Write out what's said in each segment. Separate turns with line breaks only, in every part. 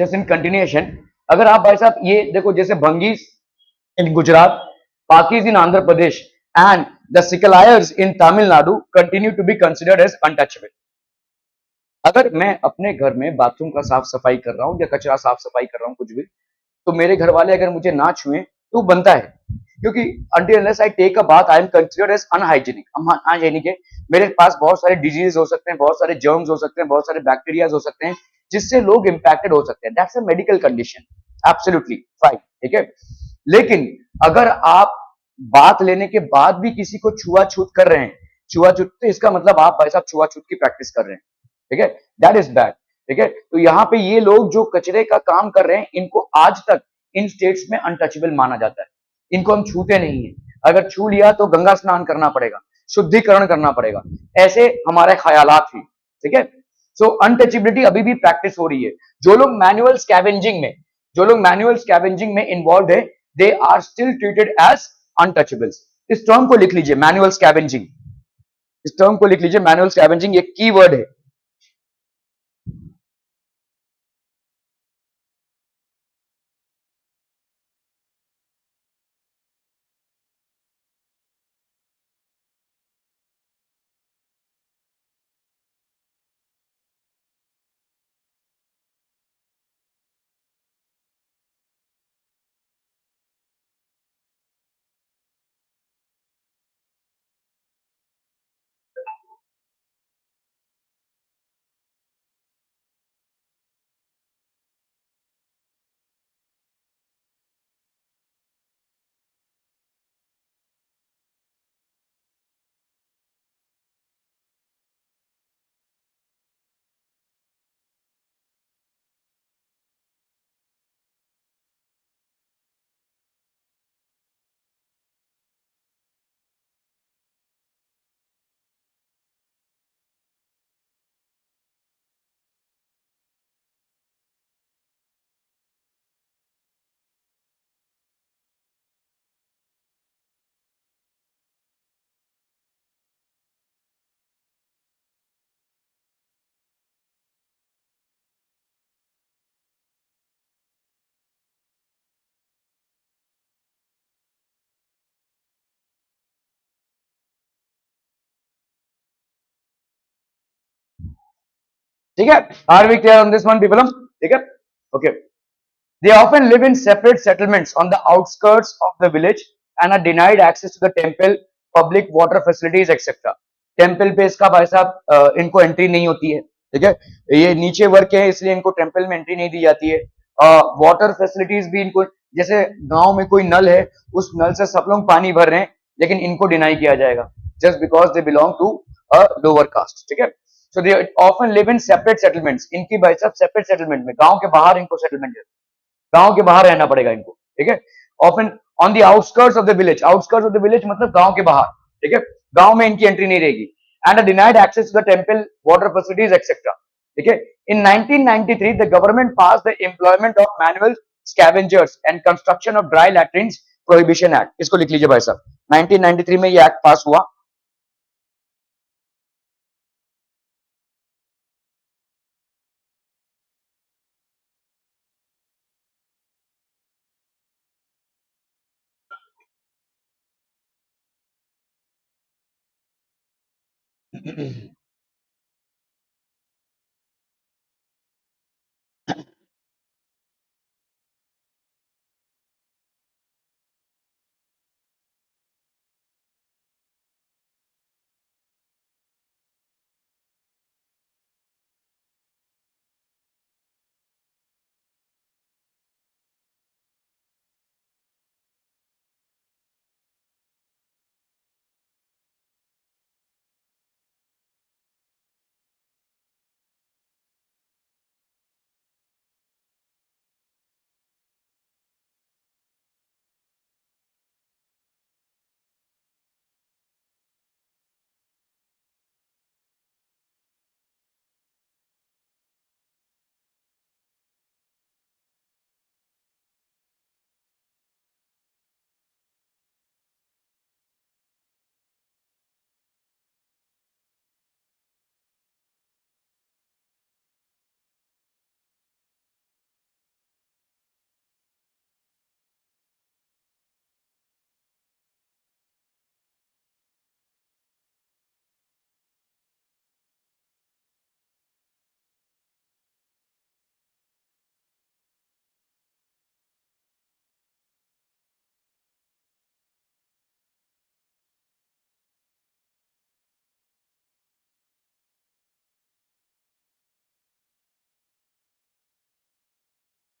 Just in continuation, अगर आप भाई साहब ये देखो, जैसे Bhangis in Gujarat, Pakis in Andhra Pradesh and the Chakkiliyars in Tamil Nadu continue to be considered as untouchable. अगर मैं अपने घर में बाथरूम का साफ सफाई कर रहा हूँ या कचरा साफ सफाई कर रहा हूँ कुछ भी, तो मेरे घर वाले अगर मुझे ना छुए तो बनता है, क्योंकि until unless I take a bath I am considered as unhygienic। हम अनहाइजीनिक है, मेरे पास बहुत सारे डिजीज हो सकते हैं, बहुत सारे जर्म्स हो सकते हैं, बहुत सारे बैक्टीरियाज हो सकते हैं, जिससे लोग इंपैक्टेड हो सकते हैं। That's a medical condition, absolutely fine, ठीक है। लेकिन अगर आप बात लेने के बाद भी किसी को छुआछूत कर रहे हैं, छुआछूत, तो इसका मतलब आप भाई साहब छुआछूत की प्रैक्टिस कर रहे हैं, ठीक है, दैट इज बैड, ठीक है। तो यहाँ पे ये लोग जो कचरे का काम कर रहे हैं, इनको आज तक इन स्टेट्स में अनटचेबल माना जाता है, इनको हम छूते नहीं है। अगर छू लिया तो गंगा स्नान करना पड़ेगा, शुद्धिकरण करना पड़ेगा, ऐसे हमारे ख्यालात ही, ठीक है। सो अनटचेबिलिटी अभी भी प्रैक्टिस हो रही है। जो लोग मैनुअल स्कैवेंजिंग में, जो लोग मैनुअल स्कैवेंजिंग में इन्वॉल्व है, they are still treated as untouchables. इस टर्म को लिख लीजिए, मैनुअल स्कैवेंजिंग, इस टर्म को लिख लीजिए, मैनुअल स्कैवेंजिंग एक की वर्ड है। ठीक है, are we clear on this one people, ठीक है, okay. They often live in separate settlements on the outskirts of the village and are denied access to the temple, public water facilities, etc. Temple पे इसका भाई साहब इनको entry नहीं होती है, ठीक है। ये नीचे वर्ग के हैं, इसलिए इनको टेम्पल में एंट्री नहीं दी जाती है। वाटर फैसिलिटीज भी इनको, जैसे गांव में कोई नल है, उस नल से सब लोग पानी भर रहे हैं, लेकिन इनको डिनाई किया जाएगा just because they belong to a lower caste, ठीक है। So they often live in separate settlements, इनकी भाई साहब सेपरेट सेटलमेंट में, गांव के बाहर इनको सेटलमेंट है, गांव के बाहर रहना पड़ेगा इनको, ठीक है। Often on the outskirts of the village, outskirts of the village मतलब गांव के बाहर, ठीक है, गांव में इनकी एंट्री नहीं रहेगी। And denied access to the temple, water facilities, etcetera, ठीक है। In 1993 the government pass the employment of manual scavengers and construction of dry latrines prohibition act, इसको लिख लीजिए भाई साहब, 1993 में ये एक्ट पास हुआ।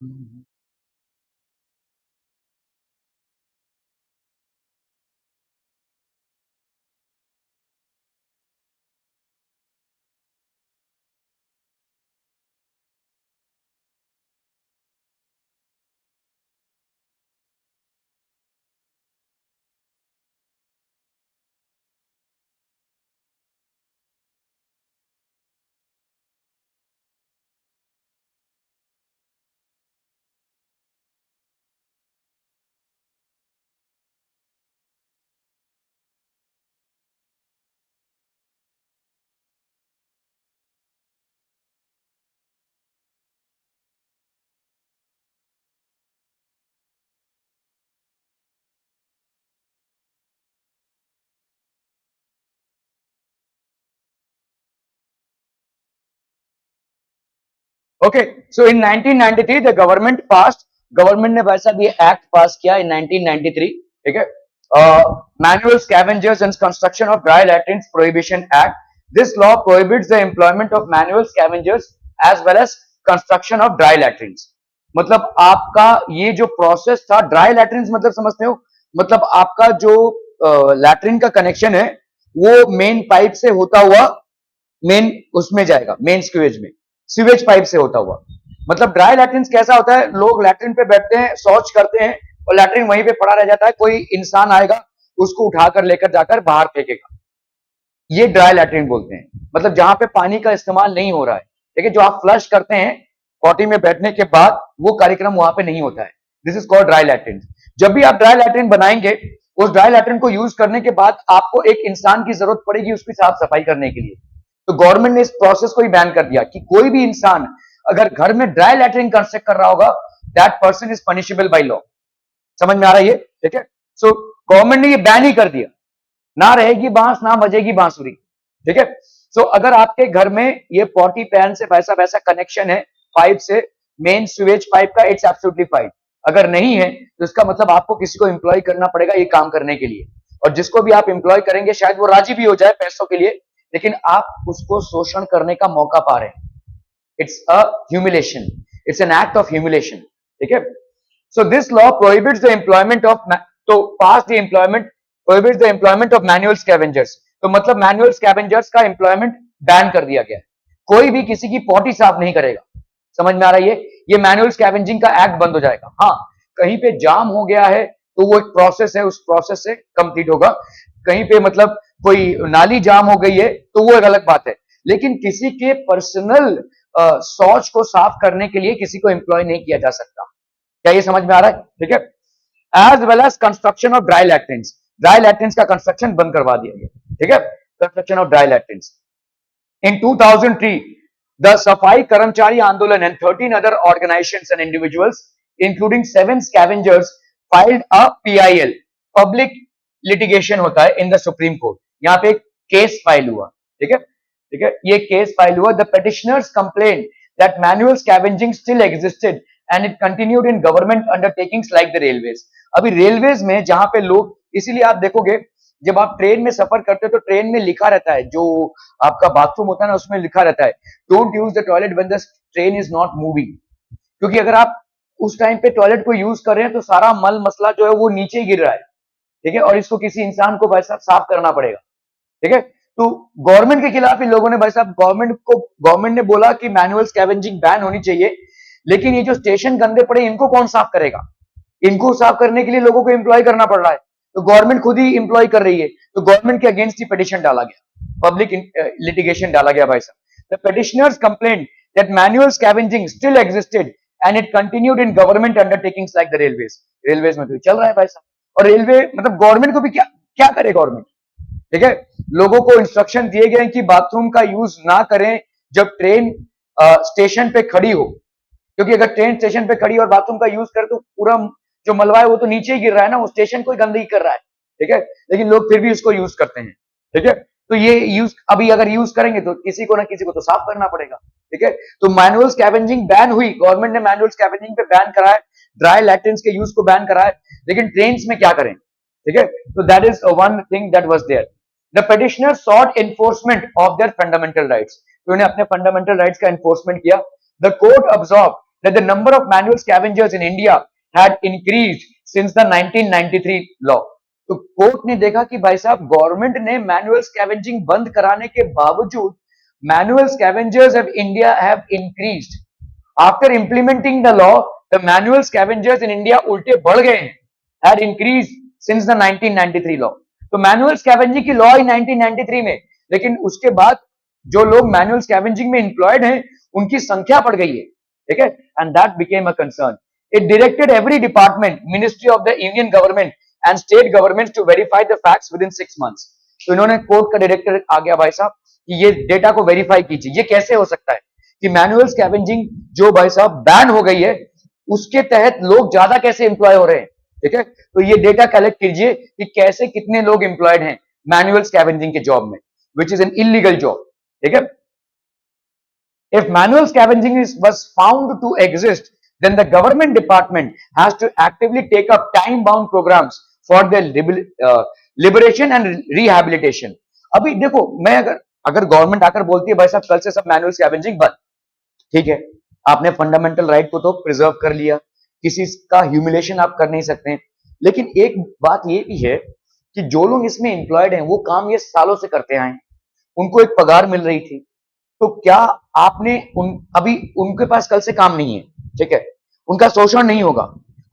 हम्म। Okay, so in 1993 the government ने वैसा भी एक्ट पास किया in 1993, ठीक है, manual scavengers and construction of dry latrines prohibition act. This law prohibits the employment of manual scavengers as well as construction of dry latrines. मतलब आपका ये जो प्रोसेस था, ड्राई लैट्रिन्स मतलब समझते हो, मतलब आपका जो लैट्रिन का कनेक्शन है वो मेन पाइप से होता हुआ मेन उसमें जाएगा, मेन सीवेज में, सीवेज पाइप से होता हुआ. मतलब ड्राई लैट्रिन कैसा होता है, लोग लैट्रिन पे बैठते हैं, शौच करते हैं और लैट्रिन वहीं पे पड़ा रह जाता है, कोई इंसान आएगा उसको उठाकर लेकर जाकर बाहर फेंकेगा. ये ड्राई लैट्रिन बोलते हैं. मतलब जहां पे पानी का इस्तेमाल नहीं हो रहा है, ठीक है, जो आप फ्लश करते हैं पॉटी में बैठने के बाद, वो कार्यक्रम वहां पे नहीं होता है. This is called dry latrine. जब भी आप ड्राई लैट्रिन बनाएंगे, उस ड्राई लैट्रिन को यूज करने के बाद आपको एक इंसान की जरूरत पड़ेगी उसकी साफ सफाई करने के लिए. तो गवर्नमेंट ने इस प्रोसेस को ही बैन कर दिया कि कोई भी इंसान अगर घर में ड्राई लैट्रिन कंस्ट्रक्ट कर रहा होगा, that person is punishable by law. समझ में आ रहा है ये? ठीक है. सो गवर्नमेंट ने ये बैन ही कर दिया. ना रहेगी बांस, ना बजेगी बांसुरी. ठीक है. सो अगर आपके घर में ये पॉटी पैन से वैसा वैसा कनेक्शन है पाइप से, मेन स्यूवेज पाइप का, इट्स एब्सोल्युटली फाइन. अगर नहीं है तो इसका मतलब आपको किसी को एम्प्लॉय करना पड़ेगा ये काम करने के लिए. और जिसको भी आप एम्प्लॉय करेंगे शायद वो राजी भी हो जाए पैसों के लिए, लेकिन आप उसको शोषण करने का मौका पा रहे हैं. It's a humiliation. It's an act of humiliation. ठीक है. So this law prohibits the employment of, तो pass the employment, prohibits the employment of manual scavengers. तो मतलब मैनुअल स्कैवेंजर्स का एम्प्लॉयमेंट बैन कर दिया गया. कोई भी किसी की पॉटी साफ नहीं करेगा. समझ में आ रहा है ये मैनुअल स्कैवेंजिंग का एक्ट बंद हो जाएगा. हाँ, कहीं पे जाम हो गया है तो वो एक प्रोसेस है, उस प्रोसेस से कंप्लीट होगा. कहीं पे मतलब कोई नाली जाम हो गई है तो वो एक अलग बात है. लेकिन किसी के पर्सनल शौच को साफ करने के लिए किसी को एम्प्लॉय नहीं किया जा सकता. क्या ये समझ में आ रहा है? ठीक है. As well as construction of dry latrines. Dry latrines का कंस्ट्रक्शन बंद करवा दिया गया. ठीक है. Construction of dry latrines. In 2003, the Safai Karamchari Andolan and 13 other organizations and individuals, including 7 scavengers, filed a PIL, public litigation होता है, in the Supreme Court. यहाँ पे एक केस फाइल हुआ. ठीक है. ठीक है. ये केस फाइल हुआ. The petitioners complained that manual scavenging still existed and it continued in government undertakings like the railways. अभी रेलवेज में जहां पे लोग, इसीलिए आप देखोगे जब आप ट्रेन में सफर करते हो तो ट्रेन में लिखा रहता है, जो आपका बाथरूम होता है ना उसमें लिखा रहता है, don't use the toilet when the train is not moving. क्योंकि अगर आप उस टाइम पे टॉयलेट को यूज कर रहे हैं तो सारा मल मसला जो है वो नीचे गिर रहा है. ठीक है. और इसको किसी इंसान को भाई साहब साफ करना पड़ेगा. ठीक है. तो गवर्नमेंट के खिलाफ इन लोगों ने भाई साहब, गवर्नमेंट ने बोला कि मैनुअल स्कैवेंजिंग बैन होनी चाहिए, लेकिन ये जो स्टेशन गंदे पड़े इनको कौन साफ करेगा? इनको साफ करने के लिए लोगों को एम्प्लॉय करना पड़ रहा है. तो गवर्नमेंट खुद ही एम्प्लॉय कर रही है. तो गवर्नमेंट के अगेंस्ट ही पिटिशन डाला गया, पब्लिक लिटिगेशन डाला गया भाई साहब. The petitioners complaint that manual scavenging still existed and it continued in government undertakings like the railways. Railways में तो चल रहा है भाई साहब. और रेलवे मतलब गवर्नमेंट को भी क्या क्या करे गवर्नमेंट. ठीक है. लोगों को इंस्ट्रक्शन दिए गए कि बाथरूम का यूज ना करें जब ट्रेन स्टेशन पे खड़ी हो, क्योंकि अगर ट्रेन स्टेशन पे खड़ी और बाथरूम का यूज करे तो पूरा जो मलबा है वो तो नीचे ही गिर रहा है ना, वो स्टेशन को ही गंदगी कर रहा है. ठीक है. लेकिन लोग फिर भी उसको यूज करते हैं. ठीक है. तो ये यूज अभी अगर यूज करेंगे तो किसी को ना किसी को तो साफ करना पड़ेगा. ठीक है. तो मैनुअल स्कैवेंजिंग बैन हुई, गवर्नमेंट ने मैनुअल स्कैवेंजिंग पे बैन करा है, ड्राई लैट्रिन्स के यूज को बैन करा है, लेकिन ट्रेन में क्या करें. ठीक है. तो that is one thing that was there. The petitioner sought enforcement of their fundamental rights. तो उन्हें अपने फंडामेंटल राइट्स का एनफोर्समेंट किया. The court observe that the number of manual scavengers in India had increased since the 1993 law. तो court ने देखा कि भाई साहब गवर्नमेंट ने मैनुअल स्कैवेंजिंग बंद कराने के बावजूद manual scavengers of India have increased after implementing the law. The manual scavengers in India उल्टे बढ़ गए हैं, had increase since the 1993 law. तो मैनुअल स्कैवेंजिंग की लॉ ही 1993 में, लेकिन उसके बाद जो लोग मैनुअल स्कैवेंजिंग में एम्प्लॉयड हैं उनकी संख्या बढ़ गई है, ठीक है. And that became a concern. It directed every department, ministry of the union government and state government to verify the facts within 6 months. तो इन्होंने कोर्ट का डायरेक्टर आ गया भाई साहब कि ये डेटा को वेरीफाई कीजिए. ये कैसे हो सकता है कि मैनुअल स्कैवेंजिंग जो भाई साहब बैन हो गई है उसके तहत लोग ज्यादा कैसे एम्प्लॉय हो रहे हैं, ठीक है. तो ये डेटा कलेक्ट कीजिए कि कैसे कितने लोग एम्प्लॉयड हैं मैनुअल स्कैवेंजिंग के जॉब में, which is an illegal job, ठीक है. If manual scavenging was found to exist, then the government department has to actively take up time-bound programs for their liberation and rehabilitation. अभी देखो मैं अगर अगर government आकर बोलती है भाई साहब कल से सब मैनुअल स्कैवेंजिंग बंद, ठीक है, आपने फंडामेंटल राइट को तो प्रिजर्व कर लिया, किसी का ह्यूमिलेशन आप कर नहीं सकते, लेकिन एक बात ये भी है कि जो लोग इसमें एम्प्लॉयड हैं वो काम ये सालों से करते आए, उनको एक पगार मिल रही थी. तो क्या आपने अभी उनके पास कल से काम नहीं है, ठीक है, उनका शोषण नहीं होगा,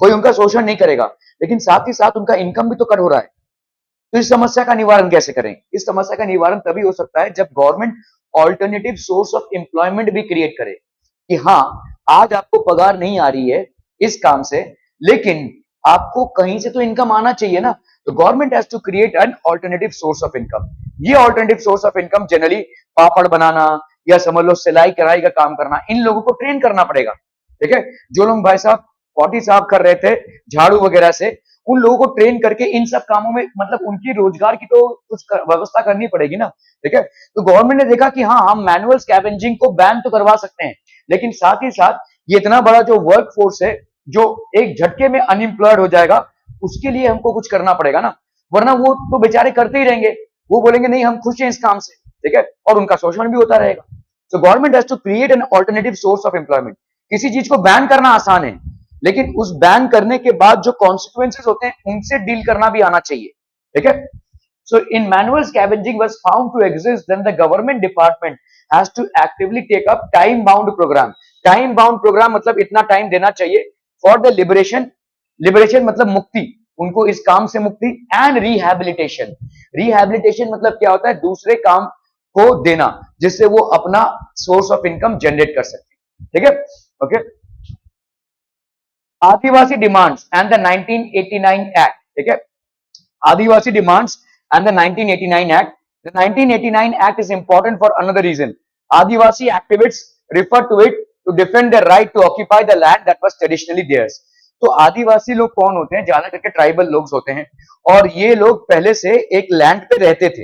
कोई उनका शोषण नहीं करेगा, लेकिन साथ ही साथ उनका इनकम भी तो कट हो रहा है. तो इस समस्या का निवारण कैसे करें? इस समस्या का निवारण तभी हो सकता है जब government alternative source of employment भी क्रिएट करे कि हाँ, आज आपको पगार नहीं आ रही है इस काम से, लेकिन आपको कहीं से तो इनकम आना चाहिए ना. तो government has to create an alternative source of income. ये alternative source of income generally पापड़ बनाना या समझ लो सिलाई कढ़ाई का काम करना, इन लोगों को ट्रेन करना पड़ेगा, ठीक है. जो लोग भाई साहब पॉटी साफ कर रहे थे झाड़ू वगैरह से, उन लोगों को ट्रेन करके इन सब कामों में मतलब उनकी रोजगार की तो कुछ व्यवस्था करनी पड़ेगी ना, ठीक है. तो गवर्नमेंट ने देखा कि हाँ, हम मैनुअल स्कैवेंजिंग को बैन तो करवा सकते हैं, लेकिन साथ ही साथ ये इतना बड़ा जो वर्क फोर्स है जो एक झटके में अनएम्प्लॉयड हो जाएगा, उसके लिए हमको कुछ करना पड़ेगा ना, वरना वो तो बेचारे करते ही रहेंगे, वो बोलेंगे नहीं हम खुश हैं इस काम से, ठीक है, और उनका शोषण भी होता रहेगा. So government has to create an alternative source of employment. किसी चीज को बैन करना आसान है, लेकिन उस बैन करने के बाद जो कॉन्सिक्वेंसेस होते हैं उनसे डील करना भी आना चाहिए, ठीक है. So in manual scavenging was found to exist, then the government department has to actively take up time bound program. Time bound program मतलब इतना टाइम देना चाहिए for the liberation. Liberation मतलब मुक्ति, उनको इस काम से मुक्ति, and rehabilitation. Rehabilitation मतलब क्या होता है? दूसरे काम को देना जिससे वो अपना सोर्स ऑफ इनकम जनरेट कर सकते, ठीक है. Okay. Adivasi demands and the 1989 act, ठीक है. Adivasi demands and the 1989 Act. The 1989 Act is important for another reason. Adivasi activists refer to it to defend their right to occupy the land that was traditionally theirs. तो आदिवासी लोग कौन होते हैं? ज्यादा करके tribal लोग होते हैं, और ये लोग पहले से एक लैंड पे रहते थे,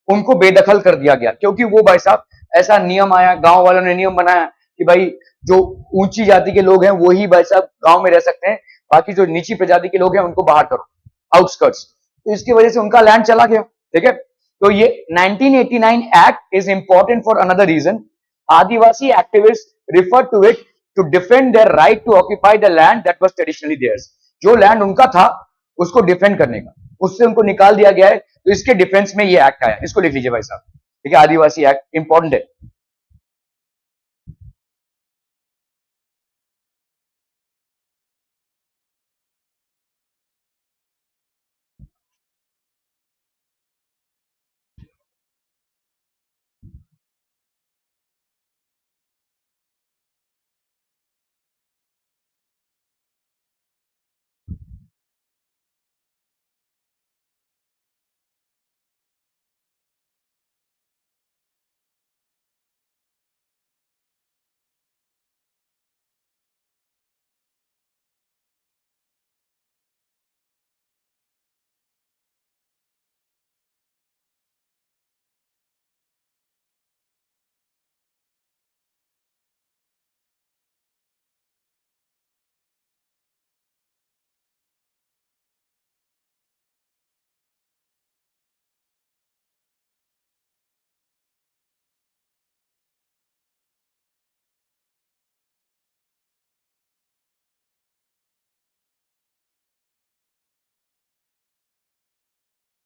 उनको बेदखल कर दिया गया क्योंकि वो भाई साहब ऐसा नियम आया, गांव वालों ने नियम बनाया कि भाई जो ऊंची जाति के लोग हैं वही भाई साहब गांव में रह सकते हैं, बाकी जो नीची प्रजाति के लोग हैं उनको बाहर करो, आउटस्कर्ट्स. तो इसकी वजह से उनका लैंड चला गया, ठीक है. तो ये 1989 act is important for another reason. Adivasi activist refer to it to defend their right to occupy the land that was traditionally theirs. जो लैंड उनका था उसको डिफेंड करने का, उससे उनको निकाल दिया गया है, तो इसके डिफेंस में ये एक्ट आया. इसको लिख लीजिए भाई साहब, ठीक है. आदिवासी एक्ट इंपॉर्टेंट है.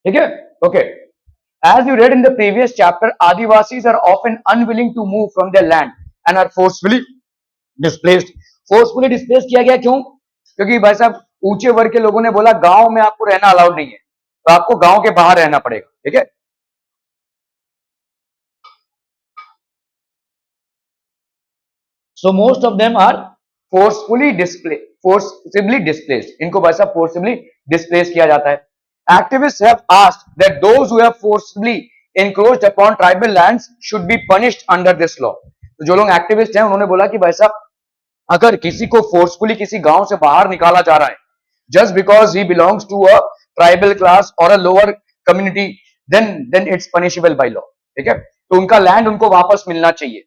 ठीक है, okay. As you read in the previous chapter, Adivasis are often unwilling to move from their land and are forcefully displaced. Forcefully displaced किया गया क्यों? क्योंकि भाई साहब ऊंचे वर्ग के लोगों ने बोला गांव में आपको रहना अलाउड नहीं है, तो आपको गांव के बाहर रहना पड़ेगा, ठीक है। So most of them are forcibly displaced. इनको भाई साहब forcibly displaced किया जाता है. Activists have asked that those who have forcibly encroached upon tribal lands should be punished under this law. तो जो लोग एक्टिविस्ट हैं उन्होंने बोला कि भाई साहब अगर किसी को फोर्सफुली किसी गांव से बाहर निकाला जा रहा है just because he belongs to a tribal class or a lower community, then it's punishable by law, ठीक है। तो उनका लैंड उनको वापस मिलना चाहिए।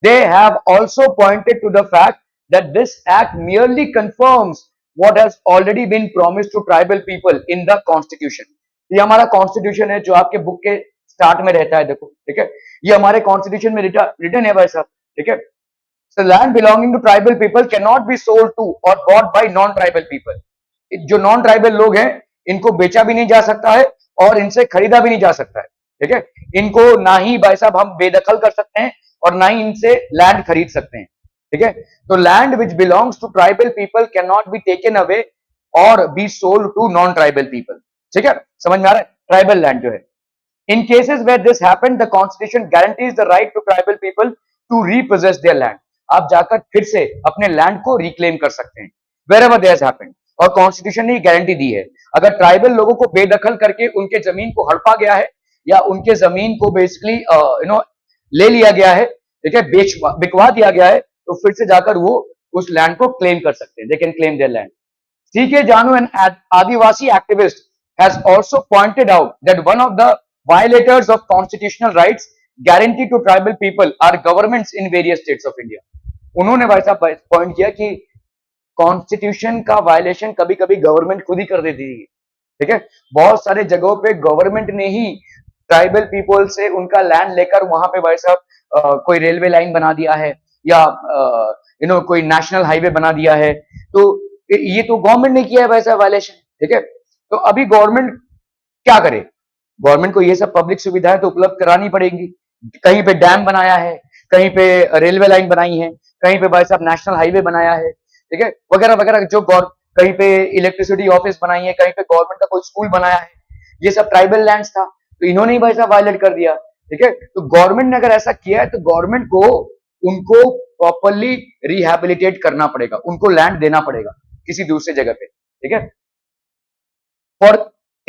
They have also pointed to the fact that this act merely confirms what has already been promised to tribal people in the constitution. ये हमारा कॉन्स्टिट्यूशन है जो आपके बुक के स्टार्ट में रहता है, देखो, ठीक है। ये हमारे कॉन्स्टिट्यूशन में रिटर्न है भाई साहब, ठीक है। So land belonging to tribal people cannot be sold to or bought by non-tribal people. जो नॉन ट्राइबल लोग हैं इनको बेचा भी नहीं जा सकता है और इनसे खरीदा भी नहीं जा सकता है, ठीक है। इनको ना ही भाई साहब हम बेदखल कर सकते हैं और ना ही इनसे लैंड खरीद सकते हैं, ठीक है। तो land which belongs to tribal people can not be taken away और be sold to non tribal people, ठीक है। समझ में आ रहा है, ट्राइबल लैंड जो है। In cases where this happened, the constitution guarantees the right to tribal people to repossess their land. आप जाकर फिर से अपने लैंड को रिक्लेम कर सकते हैं wherever this happened. और कॉन्स्टिट्यूशन ने गारंटी दी है अगर ट्राइबल लोगों को बेदखल करके उनके जमीन को हड़पा गया है या उनके जमीन को बेसिकली ले लिया गया है, ठीक है, बिकवा दिया गया है, तो फिर से जाकर वो उस लैंड को क्लेम कर सकते हैं। They can claim there land. C.K. Janu, an Adivasi activist, has also pointed out that one of the violators of constitutional rights guaranteed to tribal people are governments in various states of India. उन्होंने भाई साहब point किया कि constitution का violation कभी कभी government खुद ही कर देती है, ठीक है। बहुत सारे जगहों पे गवर्नमेंट ने ही ट्राइबल पीपल से उनका लैंड लेकर वहां पे भाई साहब कोई रेलवे लाइन बना दिया है या कोई नेशनल हाईवे बना दिया है। तो ये तो गवर्नमेंट ने किया है वैसा वायलेशन, ठीक है। तो अभी गवर्नमेंट क्या करे, गवर्नमेंट को ये सब पब्लिक सुविधाएं तो उपलब्ध करानी पड़ेगी। कहीं पे डैम बनाया है, कहीं पे रेलवे लाइन बनाई है, कहीं पे भाई साहब नेशनल हाईवे बनाया है, ठीक है, वगैरह वगैरह। जो कहीं पे इलेक्ट्रिसिटी ऑफिस बनाई है, कहीं पे गवर्नमेंट का कोई स्कूल बनाया है, ये सब ट्राइबल लैंड्स था, तो इन्होंने ही भाई साहब वायलेट कर दिया, ठीक है। तो गवर्नमेंट ने अगर ऐसा किया है तो गवर्नमेंट को उनको प्रॉपरली रिहेबिलिटेट करना पड़ेगा, उनको लैंड देना पड़ेगा किसी दूसरे जगह पे, ठीक है। For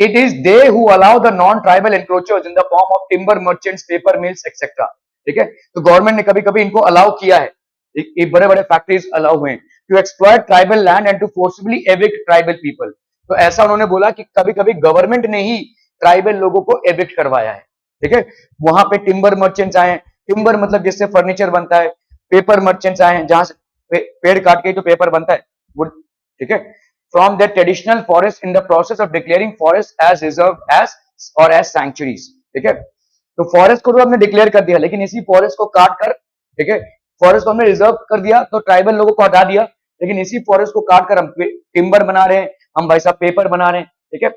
it is they who allow the non-tribal encroachers in the form of timber merchants, paper mills, etc. ठीक है। तो गवर्नमेंट ने कभी कभी इनको अलाउ किया है, एक बड़े बड़े फैक्ट्रीज अलाउ हुए to exploit tribal land and to forcefully evict tribal people. तो ऐसा उन्होंने बोला कि कभी कभी गवर्नमेंट ने ही ट्राइबल लोगों को एविक्ट करवाया है, ठीक है। वहां पे टिम्बर मर्चेंट्स आए, टिम्बर मतलब जिससे फर्नीचर बनता है, पेपर मर्चेंट्स आए जहां से पेड़ काट के तो पेपर बनता है, वुड, ठीक है, from their traditional forest in the process of declaring forest as reserved as or as sanctuaries, ठीक है। तो फॉरेस्ट को तो हमने डिक्लेयर कर दिया, लेकिन इसी फॉरेस्ट को काट कर, ठीक है, फॉरेस्ट को हमने रिजर्व कर दिया तो ट्राइबल लोगों को हटा दिया, लेकिन इसी फॉरेस्ट को काट कर हम टिम्बर बना रहे हैं, हम भाई साहब पेपर बना रहे हैं, ठीक है,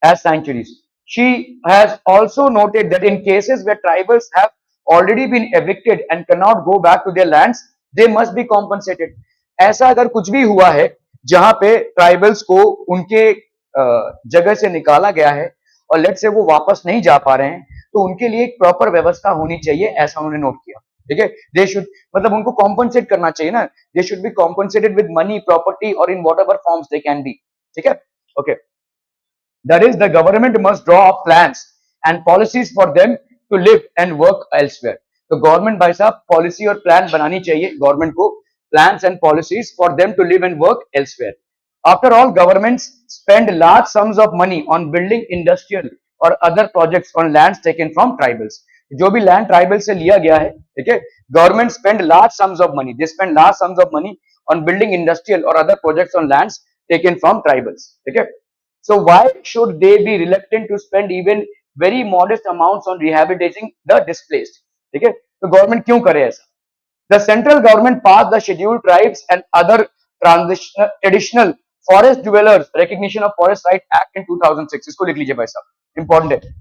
as sanctuaries. She has also noted that in cases where tribals have already been evicted and cannot go back to their lands, they must be compensated. ऐसा अगर कुछ भी हुआ है जहां पे ट्राइबल्स को उनके जगह से निकाला गया है और लेट से वो वापस नहीं जा पा रहे हैं, तो उनके लिए एक प्रॉपर व्यवस्था होनी चाहिए, ऐसा उन्होंने नोट किया, ठीक है। दे शुड मतलब उनको कॉम्पनसेट करना चाहिए ना, they should be compensated with money, property और in whatever forms they can be, ठीक है, okay. That is, the government must draw up plans and policies for them to live and work elsewhere. तो government भाई साहब policy और plan बनानी चाहिए government को, plans and policies for them to live and work elsewhere. After all, governments spend large sums of money on building industrial or other projects on lands taken from tribals. जो भी land tribal से लिया गया है, ठीक है, government spend large sums of money, they spend large sums of money on building industrial और other projects on lands taken from tribals, ठीक है। So why should they be reluctant to spend even very modest amounts on rehabilitating the displaced? ठीक है, तो government क्यों करे ऐसा? The central government passed the Scheduled Tribes and other traditional forest dwellers recognition of forest right act in 2006. इसको लिख लीजिए भाई साहब, इंपॉर्टेंट है।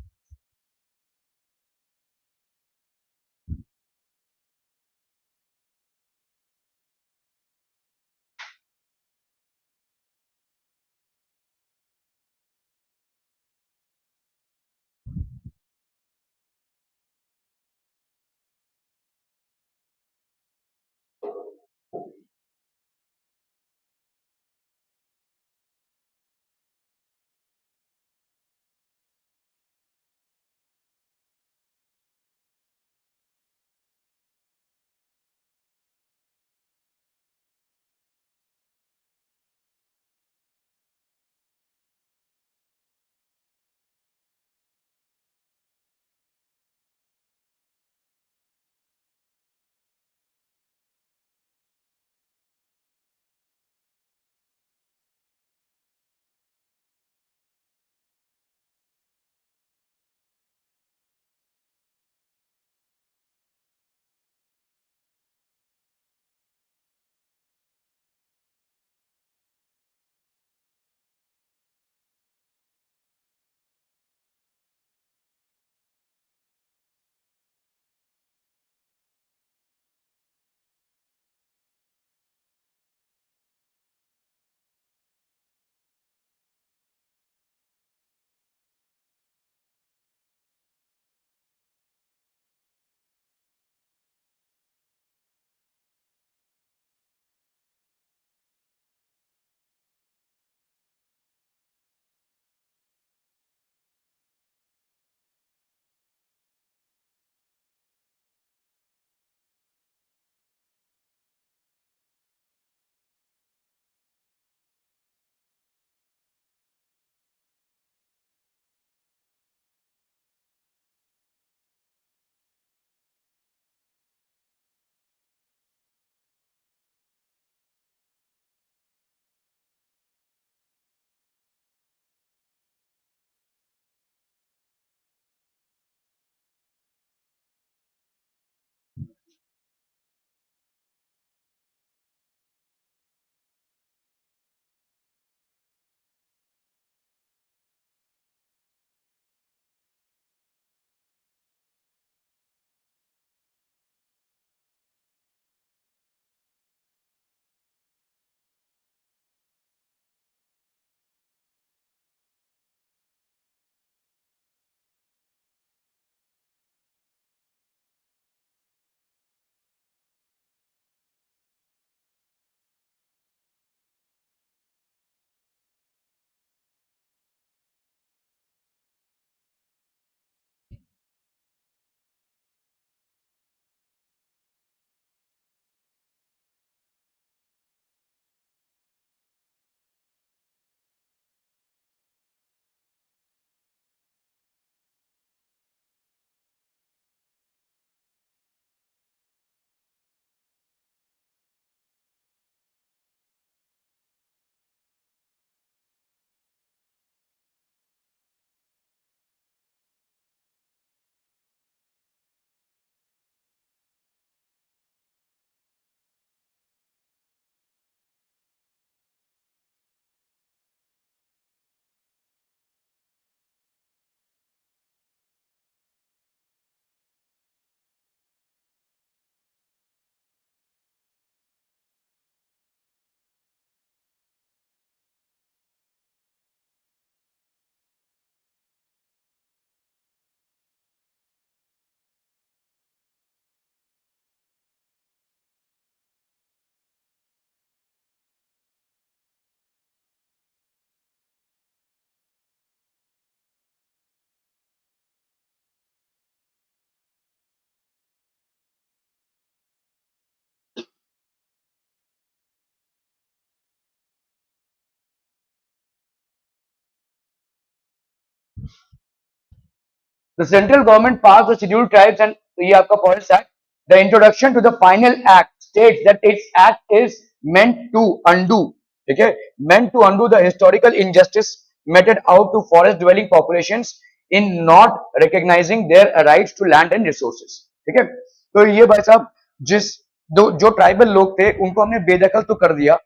The central government passed the Scheduled Tribes and ये आपका Forest Act. The introduction to the final act states that its act is meant to undo, ठीक है, meant to undo the historical injustice meted out to forest dwelling populations in not recognizing their rights to land and resources. ठीक है, तो ये भाई साहब जिस जो ट्राइबल लोग थे उनको हमने बेदखल तो कर दिया,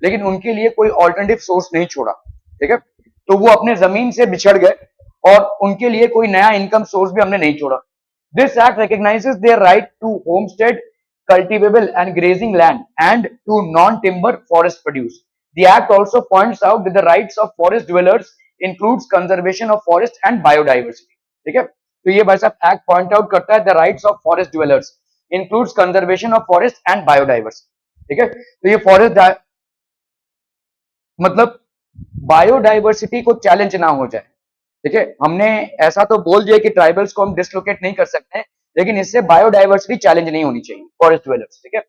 लेकिन उनके लिए कोई ऑल्टरनेटिव सोर्स नहीं छोड़ा। ठीक है, तो वो अपने जमीन से बिछड़ गए और उनके लिए कोई नया इनकम सोर्स भी हमने नहीं छोड़ा. This act recognizes their right to homestead, cultivable and grazing land and to non-timber forest produce. The act also points out that the rights of forest dwellers includes conservation of forest and biodiversity. ठीक है, तो ये भाई साहब act point out करता है the rights of forest dwellers includes conservation of forest and biodiversity. ठीक है, तो ये फॉरेस्ट मतलब बायोडाइवर्सिटी को चैलेंज ना हो जाए. ठीक है, हमने ऐसा तो बोल दिया कि ट्राइबल्स को हम डिसलोकेट नहीं कर सकते हैं, लेकिन इससे बायोडाइवर्सिटी चैलेंज नहीं होनी चाहिए फॉरेस्ट ड्वेलर्स. ठीक है,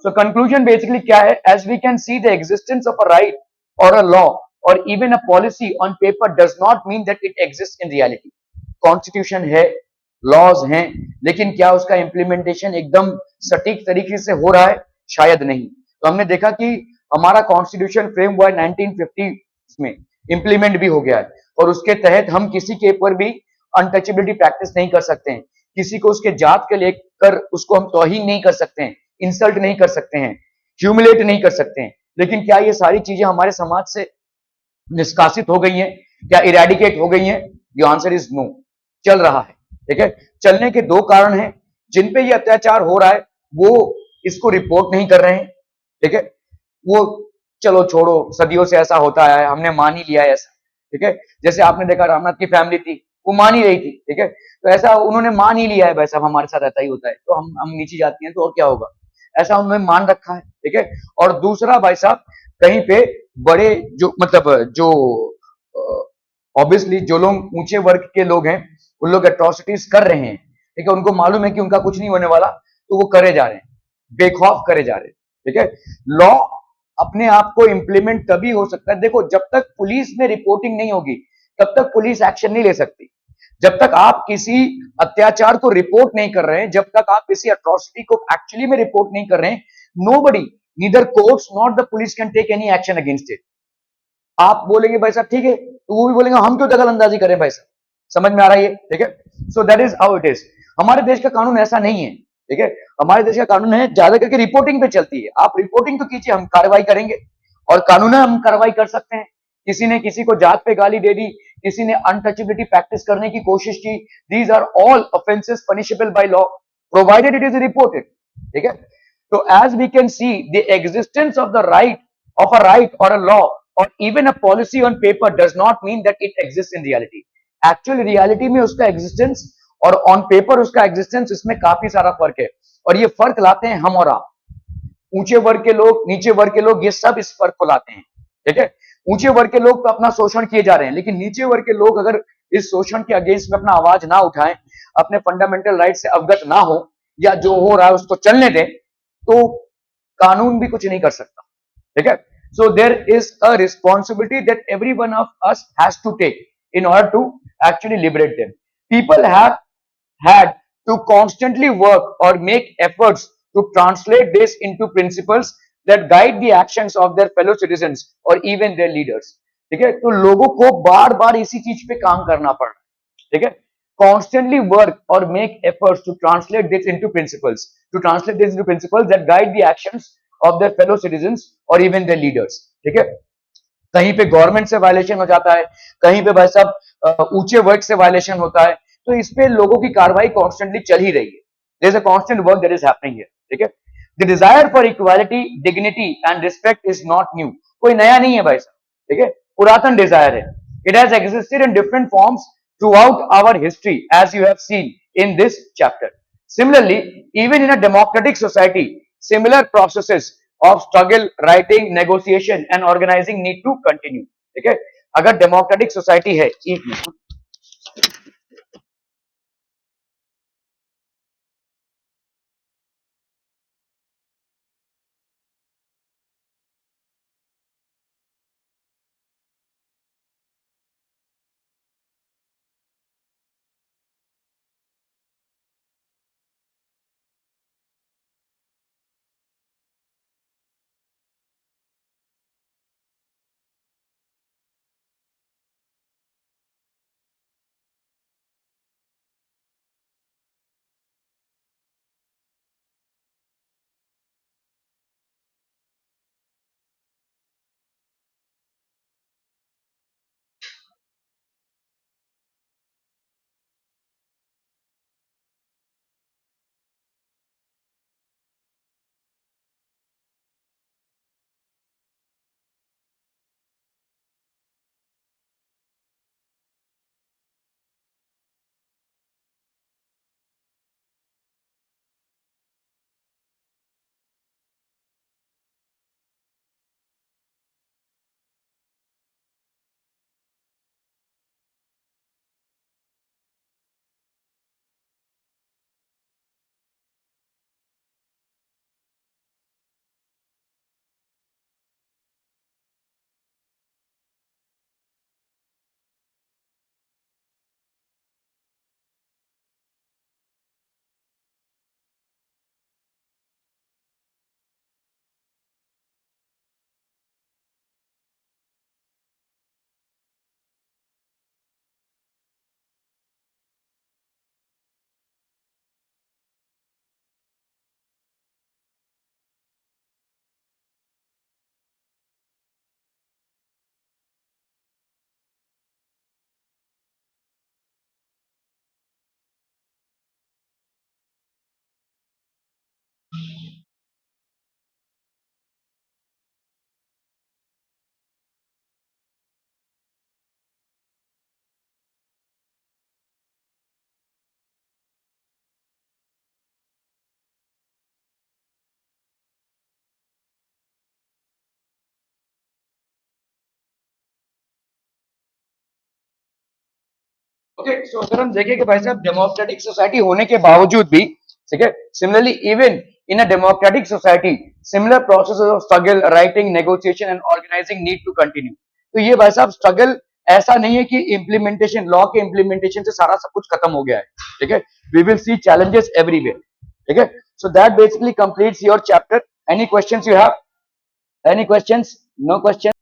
सो कंक्लूजन बेसिकली क्या है, as we can see the existence of a right और अ लॉ और even a policy on paper does not mean that it exist in reality. Constitution है, लॉज हैं, लेकिन क्या उसका इंप्लीमेंटेशन एकदम सटीक तरीके से हो रहा है? शायद नहीं. तो हमने देखा कि हमारा कॉन्स्टिट्यूशन फ्रेम हुआ है 1950 में, इंप्लीमेंट भी हो गया है और उसके तहत हम किसी के ऊपर भी अनटचेबिलिटी प्रैक्टिस नहीं कर सकते हैं, किसी को उसके जात के लेकर उसको हम तौहीन नहीं कर सकते हैं, इंसल्ट नहीं कर सकते हैं, ह्यूमिलेट नहीं कर सकते हैं. लेकिन क्या ये सारी चीजें हमारे समाज से निष्कासित हो गई हैं? क्या इरेडिकेट हो गई हैं? The answer is no. चल रहा है. ठीक है, चलने के दो कारण हैं. जिन पे ये अत्याचार हो रहा है वो इसको रिपोर्ट नहीं कर रहे हैं. ठीक है, वो चलो छोड़ो, सदियों से ऐसा होता है, हमने मान ही लिया है ऐसा. ठीक है, जैसे आपने देखा रामनाथ की फैमिली थी, वो मान ही रही थी. ठीक है, तो ऐसा उन्होंने मान ही लिया है, भाई साहब हमारे साथ ऐसा ही होता है, तो हम नीची जाती हैं तो और क्या होगा, ऐसा उन्होंने मान रखा है. ठीक है, और दूसरा भाई साहब कहीं पे बड़े जो मतलब जो ऑब्वियसली जो लोग ऊंचे वर्ग के लोग हैं उन लोग एट्रोसिटीज कर रहे हैं. ठीक है, उनको मालूम है कि उनका कुछ नहीं होने वाला, तो वो करे जा रहे हैं, बेखौफ करे जा रहे हैं. ठीक है, लॉ अपने आप को इंप्लीमेंट तभी हो सकता है, देखो जब तक पुलिस में रिपोर्टिंग नहीं होगी तब तक पुलिस एक्शन नहीं ले सकती. जब तक आप किसी अत्याचार को रिपोर्ट नहीं कर रहे हैं, जब तक आप किसी अट्रॉसिटी को एक्चुअली में रिपोर्ट नहीं कर रहे हैं, nobody, neither courts not the police can take any action against it. आप बोलेंगे भाई साहब ठीक है, तो वो भी बोलेंगे हम क्यों दखल अंदाजी करें भाई साहब. समझ में आ रहा है ये? ठीक है, so that is how it is. हमारे देश का कानून ऐसा नहीं है. ठीक है, हमारे देश का कानून है ज्यादा करके रिपोर्टिंग पे चलती है. आप रिपोर्टिंग तो कीजिए, हम कार्रवाई करेंगे और कानून हम कार्रवाई कर सकते हैं. किसी ने किसी को जात पे गाली दे दी, किसी ने अनटचेबिलिटी प्रैक्टिस करने की कोशिश की, these are all offences punishable by law provided it is reported. ठीक है, तो as we can see the existence of the right of a right or a law or even a policy on paper does not mean that it exists in reality. Actually reality में उसका existence और on paper उसका existence, इसमें काफी सारा फर्क है और ये फर्क लाते हैं हम और आप. ऊंचे वर्ग के लोग, नीचे वर्ग के लोग, ये सब इस फर्क को लाते हैं. ठीक है, ऊंचे वर्ग के लोग तो अपना शोषण किए जा रहे हैं, लेकिन नीचे वर्ग के लोग अगर इस शोषण के अगेंस्ट में अपना आवाज ना उठाएं, अपने फंडामेंटल राइट से अवगत ना हो या जो हो रहा है उसको चलने दें, तो कानून भी कुछ नहीं कर सकता. ठीक है, so there is a responsibility that every one of us has to take in order to actually liberate them. People have had to constantly work or make efforts to translate this into principles that guide the actions of their fellow citizens or even their leaders. ठीक है, तो लोगों को बार बार इसी चीज पे काम करना पड़ रहा है. ठीक है, constantly work or make efforts to translate this into principles that guide the actions of their fellow citizens or even their leaders. ठीक है, कहीं पे गवर्नमेंट से वायलेशन हो जाता है, कहीं पे भाई साहब ऊंचे वर्ग से वायलेशन होता है, तो इस पे लोगों की कार्रवाई कॉन्स्टेंटली चल ही रही है. There is a constant work that is happening here. ठीक है, the desire for equality, dignity and respect is not new. कोई नया नहीं है भाई साहब. ठीक है, पुरातन डिजायर है. It has existed in different forms throughout our history, as you have seen in this chapter. Similarly, even in a democratic society, similar processes of struggle, writing, negotiation and organizing need to continue. ठीक है, अगर democratic society है, एक minute okay, सो अगर हम देखें कि भाई साहब डेमोक्रेटिक सोसाइटी होने के बावजूद भी, ठीक है, similarly even in a democratic society similar processes of struggle, writing, negotiation and organising need to continue. तो ये भाई साहब स्ट्रगल ऐसा नहीं है कि इम्प्लीमेंटेशन, लॉ के इम्प्लीमेंटेशन से सारा सब कुछ खत्म हो गया है, ठीक है। We will see challenges everywhere, ठीक है। So that basically completes your chapter. Any questions you have? Any questions? No question?